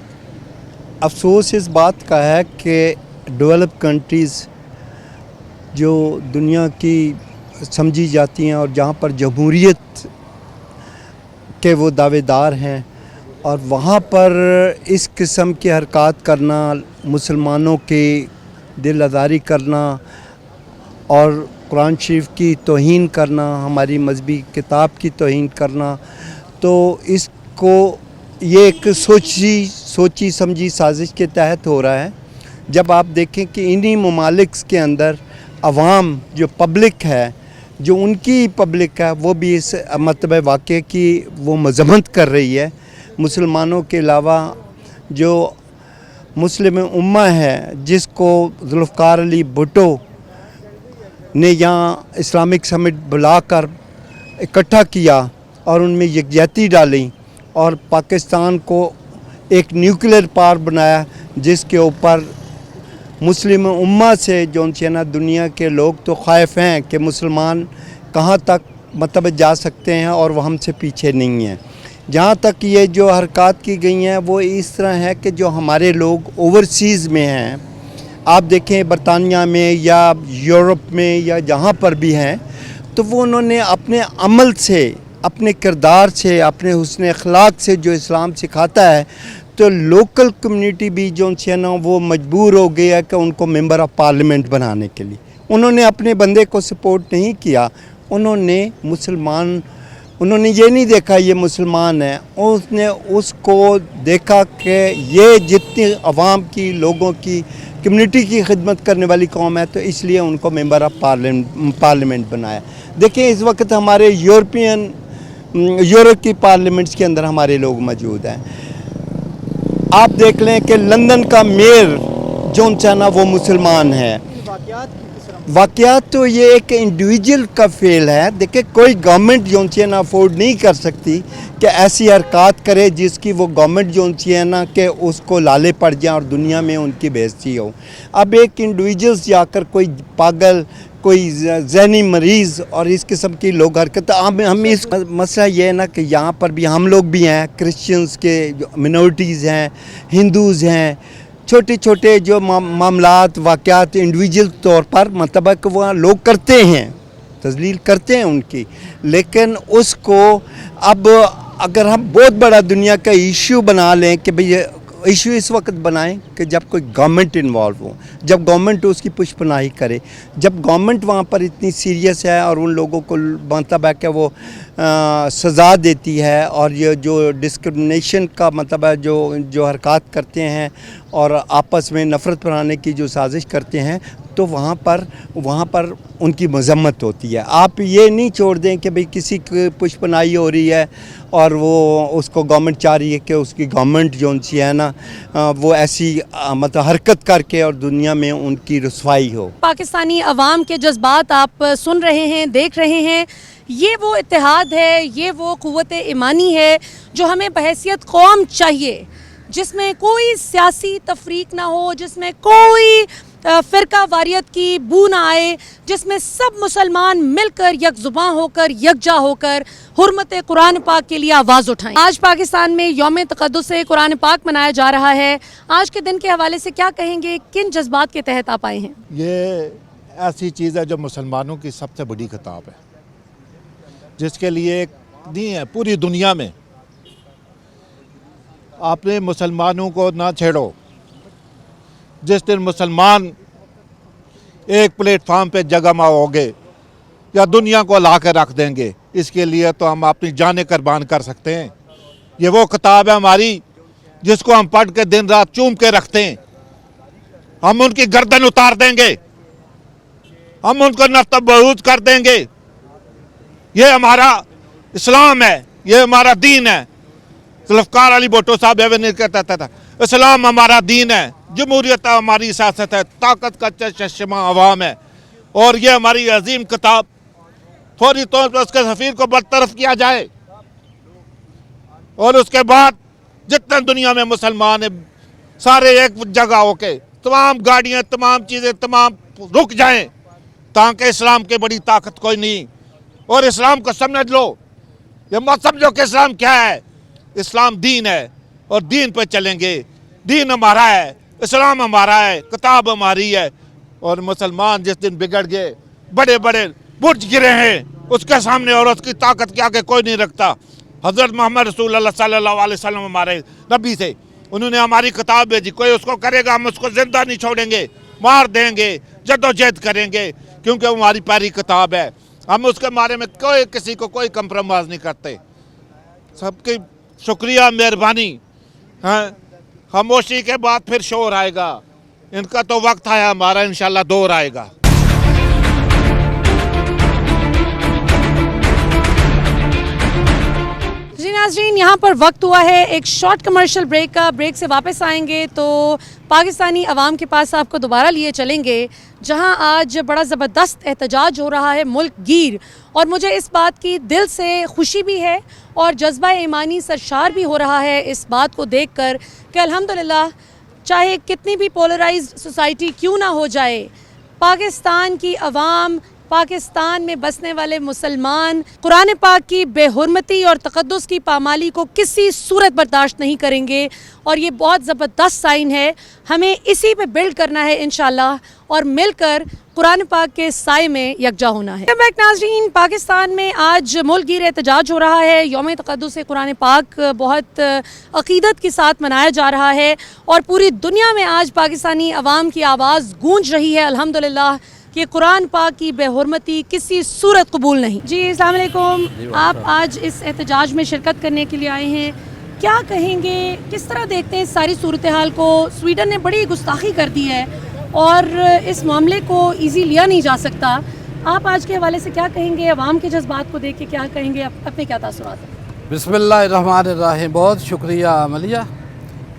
S14: अफसोस इस बात का है कि डेवलप कंट्रीज़ जो दुनिया की समझी जाती हैं और जहाँ पर जमहूरियत के वो दावेदार हैं और वहाँ पर इस किस्म की हरकत करना, मुसलमानों की दिल आज़ारी करना और कुरान शरीफ की तौहीन करना, हमारी मजहबी किताब की तौहीन करना, तो इसको ये एक सोची समझी साजिश के तहत हो रहा है। जब आप देखें कि इन्हीं ममालिक के अंदर अवाम जो पब्लिक है, जो उनकी पब्लिक है, वो भी इस मतलब वाक़े की वो मज़म्मत कर रही है। मुसलमानों के अलावा जो मुस्लिम उम्मा है जिसको जुल्फ़िकार अली भुट्टो ने यहाँ इस्लामिक समिट बुलाकर इकट्ठा किया और उनमें यकजहती डाली और पाकिस्तान को एक न्यूक्लियर पावर बनाया, जिसके ऊपर मुस्लिम उम्मा से जो ना दुनिया के लोग तो ख़ाइफ़ हैं कि मुसलमान कहाँ तक मतलब जा सकते हैं और वो हमसे पीछे नहीं हैं। जहाँ तक ये जो हरकत की गई हैं वो इस तरह है कि जो हमारे लोग ओवरसीज़ में हैं, आप देखें बरतानिया में या यूरोप में या जहाँ पर भी हैं, तो वो उन्होंने अपने अमल से, अपने किरदार से, अपने हुस्न अखलाक से जो इस्लाम सिखाता है, तो लोकल कम्युनिटी भी जो है ना वो मजबूर हो गया कि उनको मेंबर ऑफ पार्लियामेंट बनाने के लिए। उन्होंने अपने बंदे को सपोर्ट नहीं किया, उन्होंने ये नहीं देखा ये मुसलमान है, उसने उसको देखा कि ये जितनी अवाम की, लोगों की, कम्युनिटी की खिदमत करने वाली कौम है, तो इसलिए उनको मेंबर ऑफ पार्लियामेंट बनाया। देखिए इस वक्त हमारे यूरोप की पार्लियामेंट्स के अंदर हमारे लोग मौजूद हैं। आप देख लें कि लंदन का मेयर जो है ना वो मुसलमान है। वाक़यात तो ये एक इंडिविजुअल का फेल है। देखिए कोई गवर्नमेंट जो है ना अफोर्ड नहीं कर सकती कि ऐसी हरकत करे जिसकी वो गवर्नमेंट जो है ना कि उसको लाले पड़ जाए और दुनिया में उनकी बेइज्जती हो। अब एक इंडिविजुअल्स जाकर कोई पागल, कोई ज़हनी मरीज़ और इस किस्म की लोग हरकत, हम इस मसला ये है ना कि यहाँ पर भी हम लोग भी हैं, क्रिश्चियंस के मिनॉरिटीज़ हैं, हिंदूज़ हैं, छोटे छोटे जो मामलात वाक़यात इंडिविजुअल तौर पर मतलब है कि वह लोग करते हैं, तज़लील करते हैं उनकी, लेकिन उसको अब अगर हम बहुत बड़ा दुनिया का इशू बना लें कि भाई इशू इस वक्त बनाएं कि जब कोई गवर्नमेंट इन्वॉल्व हो, जब गवर्नमेंट उसकी पुष्पनाही करे, जब गवर्नमेंट वहाँ पर इतनी सीरियस है और उन लोगों को मतलब है कि वो सज़ा देती है और ये जो डिस्क्रिमिनेशन का मतलब है जो हरकत करते हैं और आपस में नफ़रत बनाने की जो साजिश करते हैं, तो वहाँ पर उनकी मज़म्मत होती है। आप ये नहीं छोड़ दें कि भाई किसी की पुष्पनाही हो रही है और वो उसको गवर्नमेंट चाह रही है कि उसकी गवर्नमेंट जो है ना वो ऐसी मतलब हरकत करके और दुनिया में उनकी रुसवाई हो।
S1: पाकिस्तानी अवाम के जज्बात आप सुन रहे हैं, देख रहे हैं, ये वो इत्तेहाद है, ये वो क़ुव्वत ईमानी है जो हमें बहैसियत कौम चाहिए, जिसमें कोई सियासी तफरीक ना हो, जिसमें कोई फ़िरका वारियत की बू ना आए, जिसमें सब मुसलमान मिलकर यकजुबां होकर यकजा होकर हुर्मत कुरान पाक के लिए आवाज़ उठाएं। आज पाकिस्तान में यौम तक़द्दुस कुरान पाक मनाया जा रहा है। आज के दिन के हवाले से क्या कहेंगे, किन जज्बात के तहत आप आए हैं?
S15: ये ऐसी चीज़ है जो मुसलमानों की सबसे बड़ी किताब है, जिसके लिए एक नहीं है पूरी दुनिया में। आपने मुसलमानों को ना छेड़ो। जिस दिन मुसलमान एक प्लेटफार्म पे जगह होंगे या दुनिया को ला कर रख देंगे, इसके लिए तो हम अपनी जानें कुर्बान कर सकते हैं। ये वो किताब है हमारी जिसको हम पढ़ के दिन रात चूम के रखते हैं। हम उनकी गर्दन उतार देंगे, हम उनको नस्तबरूज कर देंगे। ये हमारा इस्लाम है, ये हमारा दीन है। जुल्फ़िकार अली भुट्टो साहब ने कहता था इस्लाम हमारा दीन है, जमहूरियत हमारी सियासत है, ताकत का चश्मा अवाम है। और ये हमारी अजीम किताब फौरी तौर पर उसके सफ़ीर को बरतरफ किया जाए और उसके बाद जितने दुनिया में मुसलमान हैं सारे एक जगह होके तमाम गाड़ियाँ, तमाम चीज़ें, तमाम रुक जाएं, ताकि इस्लाम की बड़ी ताकत कोई नहीं। और इस्लाम को समझ लो, ये मत समझो कि इस्लाम क्या है। इस्लाम दीन है और दीन पे चलेंगे। दीन हमारा है, इस्लाम हमारा है, किताब हमारी है। और मुसलमान जिस दिन बिगड़ गए, बड़े बड़े बुर्ज गिरे हैं, उसके सामने और उसकी ताकत के आगे कोई नहीं रखता। हज़रत मोहम्मद रसूलुल्लाह सल्लल्लाहु अलैहि वसल्लम हमारे नबी थे, उन्होंने हमारी किताब भेजी। कोई उसको करेगा, हम उसको जिंदा नहीं छोड़ेंगे, मार देंगे, जद्दोजहद करेंगे, क्योंकि वो हमारी प्यारी किताब है। हम उसके बारे में कोई किसी को कोई कंप्रोमाइज़ नहीं करते। सबकी शुक्रिया, मेहरबानी। हाँ, खामोशी के बाद फिर शोर आएगा। इनका तो वक्त आया, हमारा इंशाल्लाह दौर आएगा।
S1: जी नाज़रीन, यहाँ पर वक्त हुआ है एक शॉर्ट कमर्शियल ब्रेक का। ब्रेक से वापस आएंगे तो पाकिस्तानी अवाम के पास आपको दोबारा लिए चलेंगे, जहाँ आज बड़ा ज़बरदस्त एहतजाज हो रहा है मुल्क गिर। और मुझे इस बात की दिल से खुशी भी है और जज्बा ईमानी सरशार भी हो रहा है इस बात को देख कर कि अल्हम्दुलिल्लाह, चाहे कितनी भी पोलराइज्ड सोसाइटी क्यों ना हो जाए, पाकिस्तान की अवाम, पाकिस्तान में बसने वाले मुसलमान कुरान पाक की बेहुरमती और तक़द्दुस की पामाली को किसी सूरत बर्दाश्त नहीं करेंगे। और ये बहुत ज़बरदस्त साइन है, हमें इसी पे बिल्ड करना है इंशाल्लाह, और मिलकर कुरान पाक के साए में यकजा होना है। बैक नाज़रीन, पाकिस्तान में आज मुल्क गिर एहतजाज हो रहा है। यौम तक़द्दुस कुरान पाक बहुत अक़ीदत के साथ मनाया जा रहा है और पूरी दुनिया में आज पाकिस्तानी अवाम की आवाज़ गूंज रही है अल्हम्दुलिल्लाह कि कुरान पाक की बेहुरमती किसी सूरत कबूल नहीं। जी अस्सलाम वालेकुम, आप आज इस एहतजाज में शिरकत करने के लिए आए हैं, क्या कहेंगे, किस तरह देखते हैं इस सारी सूरत हाल को? स्वीडन ने बड़ी गुस्ताखी कर दी है और इस मामले को ईजी लिया नहीं जा सकता। आप आज के हवाले से क्या कहेंगे, अवाम के जज्बात को देख के क्या कहेंगे, अपने क्या तासुरात हैं?
S16: बिस्मिल्लाहिर्रहमानिर्रहीम। बहुत शुक्रिया अमलिया।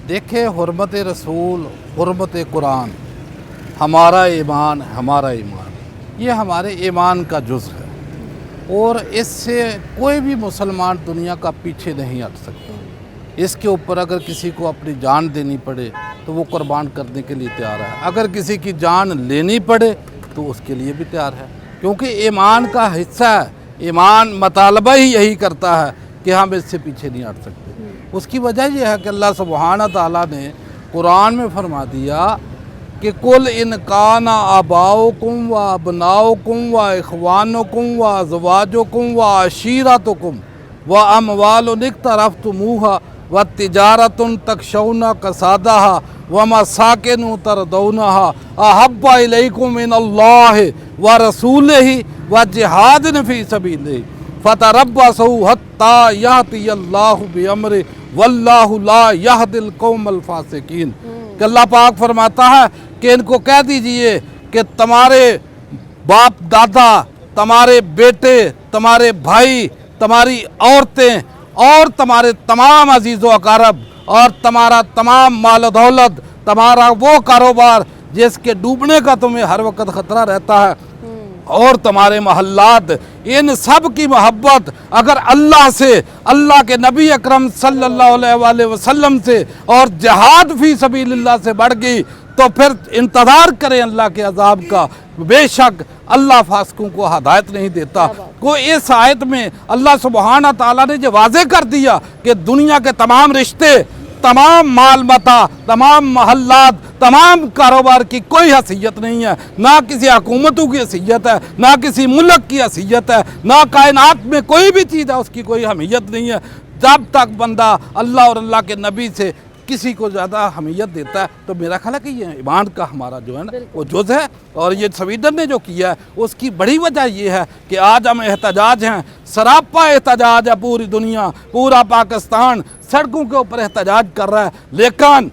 S16: देखें, हुर्मत रसूल, हुर्मत कुरान, हमारा ईमान, ये हमारे ईमान का जुज़ है और इससे कोई भी मुसलमान दुनिया का पीछे नहीं हट सकता। इसके ऊपर अगर किसी को अपनी जान देनी पड़े तो वो कुर्बान करने के लिए तैयार है। अगर किसी की जान लेनी पड़े तो उसके लिए भी तैयार है, क्योंकि ईमान का हिस्सा है। ईमान मुतालबा ही यही करता है कि हम इससे पीछे नहीं हट सकते। उसकी वजह यह है कि अल्लाह सुब्हाना ताला ने कुरान में फरमा दिया कि कुल इनकाना आबाउकुम व अबनाउकुम व इख्वानुकुम व अज़वाजुकुम व अशीरतुकुम व अमवालुन इक़्तरफ़्तुमूहा व तिजारतुन तख़शौना कसादहा व मसाकिनु तरदौनहा अहब्बा इलैकुम मिनल्लाहि व रसूलिही व जिहादिन फ़ी सबीलिही फ़तरब्बसू हत्ता यअतियल्लाहु बिअम्रिही वल्लाहु ला यहदिल कौमल फ़ासिकीन। कि अल्लाह पाक फरमाता है कि इनको कह दीजिए कि तुम्हारे बाप दादा, तुम्हारे बेटे, तुम्हारे भाई, तुम्हारी औरतें और तुम्हारे तमाम अजीज़ व अकारब और तुम्हारा तमाम माल दौलत, तुम्हारा वो कारोबार जिसके डूबने का तुम्हें हर वक्त ख़तरा रहता है, और तुम्हारे महल्लात, इन सब की मोहब्बत अगर अल्लाह से, अल्लाह के नबी अकरम सल्लल्लाहु अलैहि वसल्लम से और जिहाद फ़ी सबीलिल्लाह से बढ़ गई तो फिर इंतज़ार करें अल्लाह के अजाब का। बेशक अल्लाह फासिकों को हदायत नहीं देता। को इस आयत में अल्लाह सुब्हाना ताला ने जो वाज़े कर दिया कि दुनिया के तमाम रिश्ते, तमाम माल मता, तमाम महल्लात, तमाम कारोबार की कोई हैसियत नहीं है, ना किसी हुकूमतों की हैसियत है, ना किसी मुल्क की हैसियत है, ना कायनात में कोई भी चीज़ है उसकी कोई अहमियत नहीं है। जब तक बंदा अल्लाह और अल्लाह के नबी से किसी को ज़्यादा अहमियत देता है तो मेरा ख्याल है कि ये ईमान का हमारा जो है ना वो जुज़ है। और ये स्वीडन ने जो किया है उसकी बड़ी वजह ये है कि आज हम एहतजाज हैं, सरापा एहतजाज है, पूरी दुनिया, पूरा पाकिस्तान सड़कों के ऊपर एहतजाज कर रहा है। लेकिन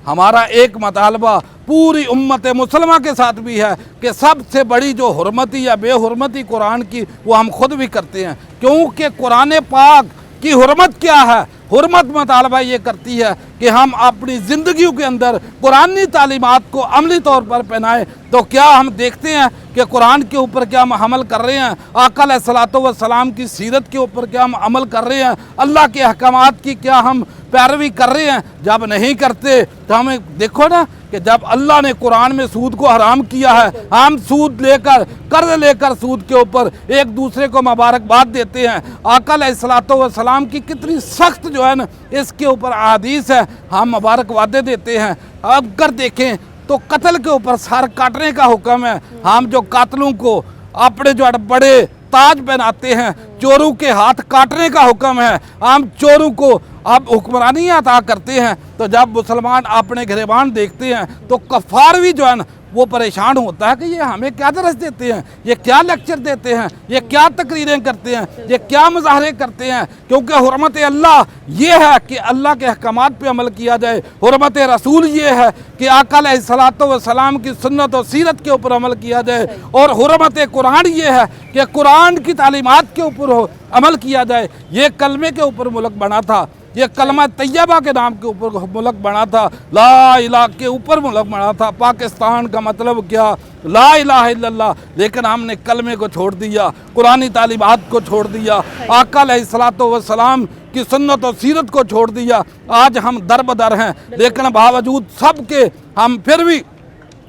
S16: हमारा एक मुतालबा पूरी उम्मत मुसलमा के साथ भी है कि सबसे बड़ी जो हुर्मती या बेहुरमती कुरान की वो हम खुद भी करते हैं, क्योंकि कुरान पाक की हुर्मत क्या है? हुर्मत मुतालबा ये करती है कि हम अपनी ज़िंदगी के अंदर कुरानी तालीमात को अमली तौर पर पहनाएं। तो क्या हम देखते हैं कि कुरान के ऊपर क्या हम अमल कर रहे हैं? आका अलैहिस्सलातु वस्सलाम की सीरत के ऊपर क्या हम अमल कर रहे हैं? अल्लाह के अहकामात की क्या हम पैरवी कर रहे हैं? जब नहीं करते तो हमें देखो ना कि जब अल्लाह ने कुरान में सूद को हराम किया है, हम सूद लेकर, कर्ज लेकर सूद के ऊपर एक दूसरे को मुबारकबाद देते हैं। आका अलैहिस्सलातु वस्सलाम की कितनी सख्त जो है ना इसके ऊपर अहादीस है, हम मुबारकबादें देते हैं। अब कर देखें तो कत्ल के ऊपर सर काटने का हुक्म है। हम जो कातलों को अपने जो बड़े ताज पहनाते हैं, चोरों के हाथ काटने का हुक्म है। हम चोरों को अब हुक्मरानी अता करते हैं। तो जब मुसलमान अपने गिरबान देखते हैं तो कफ़ार भी जो है ना वो परेशान होता है कि ये हमें क्या दरस देते हैं, ये क्या लेक्चर देते हैं, ये क्या तकरीरें करते हैं, ये क्या मुजाहरे करते हैं। क्योंकि हुर्मत अल्लाह ये है कि अल्लाह के अहकामात पे अमल किया जाए, हुर्मत रसूल ये है कि आका अलैहिस्सलातु वस्सलाम की सुन्नत और सीरत के ऊपर अमल किया जाए, और हुर्मत कुरान ये है कि कुरान की तालीमात के ऊपर अमल किया जाए। ये कलमे के ऊपर मुल्क बना था, ये कलमा तैयबा के नाम के ऊपर मुल्क बना था, ला इलाहा के ऊपर मुल्क बना था। पाकिस्तान का मतलब क्या? ला इलाहा इल्लल्लाह। लेकिन हमने कलमे को छोड़ दिया, कुरानी तालीमात को छोड़ दिया, आका अलैहिस्सलातु वस्सलाम की सुन्नत और सीरत को छोड़ दिया। आज हम दर बदर हैं, लेकिन बावजूद सब के हम फिर भी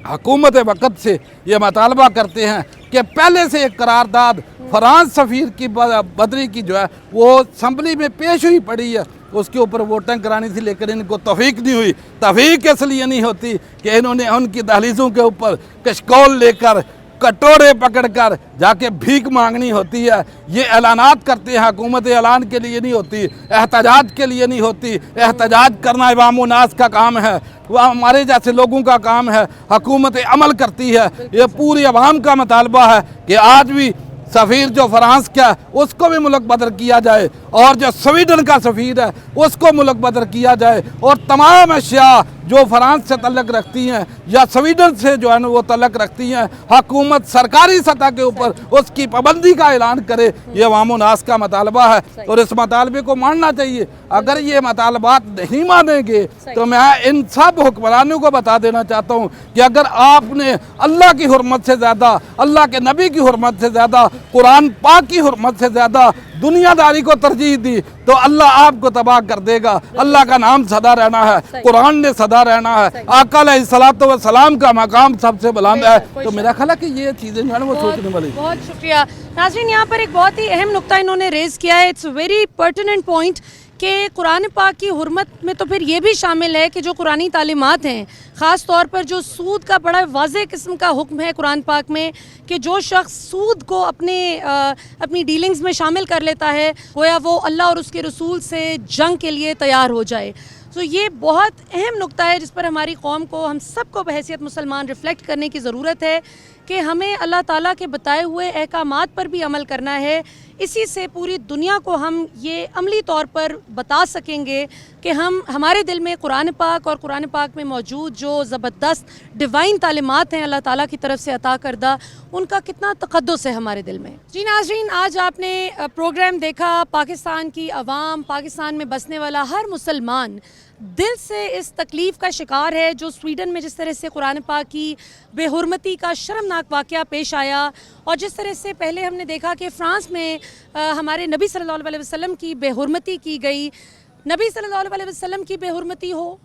S16: हुकूमत वक़्त से ये मुतालबा करते हैं कि पहले से एक करारदाद फ्रांस सफ़ीर की बदरी की जो है वो असम्बली में पेश हुई पड़ी है, उसके ऊपर वोटिंग करानी थी, लेकिन इनको तौफीक नहीं हुई। तौफीक इसलिए नहीं होती कि इन्होंने उनकी दहलीज़ों के ऊपर कशकोल लेकर, कटोरे पकड़कर जाके भीख मांगनी होती है। ये ऐलानात करते हैं, हुकूमत ऐलान के लिए नहीं होती, एहतजाज के लिए नहीं होती। एहतजाज करना इमाम नास का काम है, वह हमारे जैसे लोगों का काम है। हुकूमत अमल करती है, ये पूरी अवाम का मुतालबा है कि आज भी सफ़ीर जो फ्रांस का उसको भी मुल्क बदर किया जाए, और जो स्वीडन का सफ़ीर है उसको मुल्क बदर किया जाए, और तमाम अशिया जो फ्रांस से तल्लक रखती हैं या स्वीडन से जो है ना वो तल्लक रखती हैं, हुकूमत सरकारी सतह के ऊपर उसकी पाबंदी का ऐलान करे। ये अवाम नास का मुतालबा है और इस मुतालबे को मानना चाहिए। अगर ये मुतालबात नहीं मानेंगे तो मैं इन सब हुक्मरानों को बता देना चाहता हूँ कि अगर आपने अल्लाह की हुर्मत से ज़्यादा, अल्लाह के नबी की हुर्मत से ज़्यादा, कुरान पाक की हुर्मत से ज़्यादा दुनियादारी को तरजीह दी तो अल्लाह आपको तबाह कर देगा। अल्लाह का नाम सदा रहना है, कुरान ने सदा रहना है, आका अलैहिस्सलातु वस्सलाम का मकाम सबसे बुलंद है। तो मेरा ख्याल है कि ये चीज़ें जो है वो सोचने वाली।
S1: बहुत शुक्रिया नाज़रीन, यहाँ पर एक बहुत ही अहम नुक्ता इन्होंने रेज़ किया है। इट्स वेरी पर्टिनेंट पॉइंट कि कुरान पाक की हुर्मत में तो फिर ये भी शामिल है कि जो कुरानी तालीमात हैं, ख़ास तौर पर जो सूद का बड़ा वाज़ेह किस्म का हुक्म है कुरान पाक में कि जो शख्स सूद को अपनी डीलिंग्स में शामिल कर लेता है गोया वो अल्लाह और उसके रसूल से जंग के लिए तैयार हो जाए। तो ये बहुत अहम नुक्ता है जिस पर हमारी कौम को, हम सबको बहैसियत मुसलमान रिफ़्लेक्ट करने की ज़रूरत है कि हमें अल्लाह ताला के बताए हुए अहकामात पर भी अमल करना है। इसी से पूरी दुनिया को हम ये अमली तौर पर बता सकेंगे कि हमारे दिल में कुरान पाक और कुरान पाक में मौजूद जो ज़बरदस्त डिवाइन तालीमात हैं अल्लाह ताला की तरफ से अता करदा, उनका कितना तक़द्दुस है हमारे दिल में। जी नाज़रीन, आज आपने प्रोग्राम देखा। पाकिस्तान की आवाम, पाकिस्तान में बसने वाला हर मुसलमान दिल से इस तकलीफ़ का शिकार है जो स्वीडन में जिस तरह से कुरान पाक की बेहुरमती का शर्मनाक वाक़या पेश आया, और जिस तरह से पहले हमने देखा कि फ़्रांस में हमारे नबी सल्लल्लाहु अलैहि वसल्लम की बेहुरमती की गई। नबी सल्लल्लाहु अलैहि वसल्लम की बेहुरमती हो,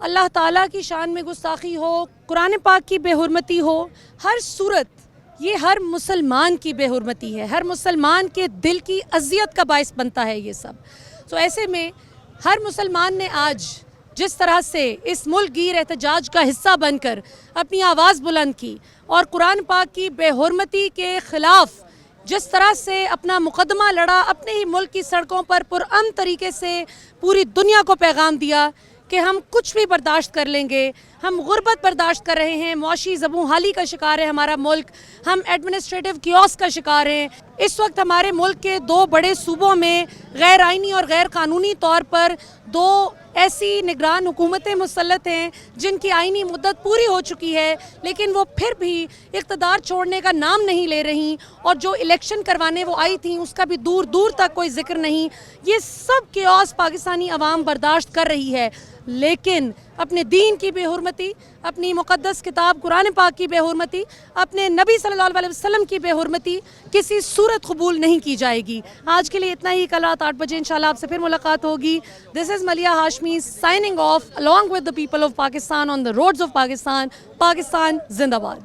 S1: اللہ تعالیٰ کی شان میں گستاخی ہو، قرآن پاک کی بے حرمتی ہو، ہر صورت یہ ہر مسلمان کی بے حرمتی ہے، ہر مسلمان کے دل کی اذیت کا باعث بنتا ہے یہ سب. تو ایسے میں ہر مسلمان نے آج جس طرح سے اس ملک گیر احتجاج کا حصہ بن کر اپنی آواز بلند کی اور قرآن پاک کی بے حرمتی کے خلاف جس طرح سے اپنا مقدمہ لڑا، اپنے ہی ملک کی سڑکوں پر پرامن طریقے سے پوری دنیا کو پیغام دیا کہ ہم کچھ بھی برداشت کر لیں گے، ہم غربت برداشت کر رہے ہیں، معاشی زبوں حالی کا شکار ہے ہمارا ملک، ہم ایڈمنسٹریٹو کیوس کا شکار ہیں. اس وقت ہمارے ملک کے 2 بڑے صوبوں میں غیر آئینی اور غیر قانونی طور پر 2 ایسی نگران حکومتیں مسلط ہیں جن کی آئینی مدت پوری ہو چکی ہے، لیکن وہ پھر بھی اقتدار چھوڑنے کا نام نہیں لے رہی، اور جو الیکشن کروانے وہ آئی تھیں اس کا بھی دور دور تک کوئی ذکر نہیں. یہ سب کیوس پاکستانی عوام برداشت کر رہی ہے، لیکن اپنے دین کی بے حرمتی، اپنی مقدس کتاب قرآن پاک کی بے حرمتی، اپنے نبی صلی اللہ علیہ وسلم کی بے حرمتی کسی صورت قبول نہیں کی جائے گی. آج کے لیے اتنا ہی. کل رات 8 بجے انشاءاللہ آپ سے پھر ملاقات ہوگی. This is Maliha Hashmi signing off along with the people of Pakistan on the roads of Pakistan. Pakistan زندہ باد.